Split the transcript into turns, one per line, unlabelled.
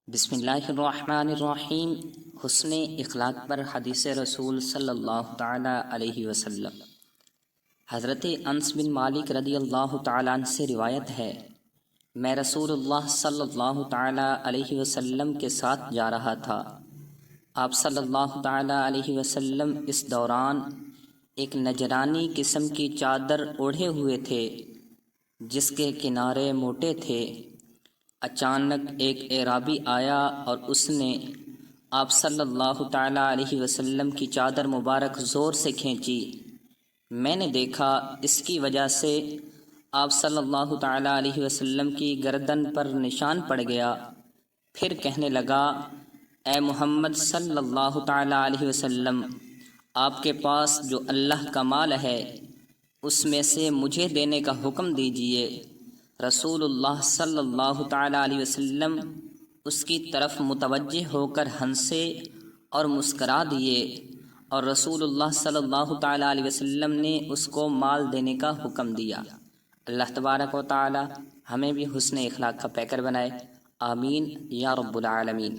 بسم اللہ الرحمن الرحیم۔ حسن اخلاق پر حدیث رسول صلی اللہ تعالی علیہ وسلم۔ حضرت انس بن مالک رضی اللہ تعالیٰ عنہ سے روایت ہے، میں رسول اللہ صلی اللہ تعالی علیہ وسلم کے ساتھ جا رہا تھا۔ آپ صلی اللہ تعالی علیہ وسلم اس دوران ایک نجرانی قسم کی چادر اوڑھے ہوئے تھے جس کے کنارے موٹے تھے۔ اچانک ایک اعرابی آیا اور اس نے آپ صلی اللہ تعالی علیہ وسلم کی چادر مبارک زور سے کھینچی۔ میں نے دیکھا اس کی وجہ سے آپ صلی اللہ تعالی علیہ وسلم کی گردن پر نشان پڑ گیا۔ پھر کہنے لگا، اے محمد صلی اللہ تعالی علیہ وسلم، آپ کے پاس جو اللہ کا مال ہے اس میں سے مجھے دینے کا حکم دیجیے۔ رسول اللہ صلی اللہ تعالی علیہ وسلم اس کی طرف متوجہ ہو کر ہنسے اور مسکرا دیے، اور رسول اللہ صلی اللہ تعالی علیہ وسلم نے اس کو مال دینے کا حکم دیا۔ اللہ تبارک و تعالی ہمیں بھی حسن اخلاق کا پیکر بنائے، آمین یا رب العالمین۔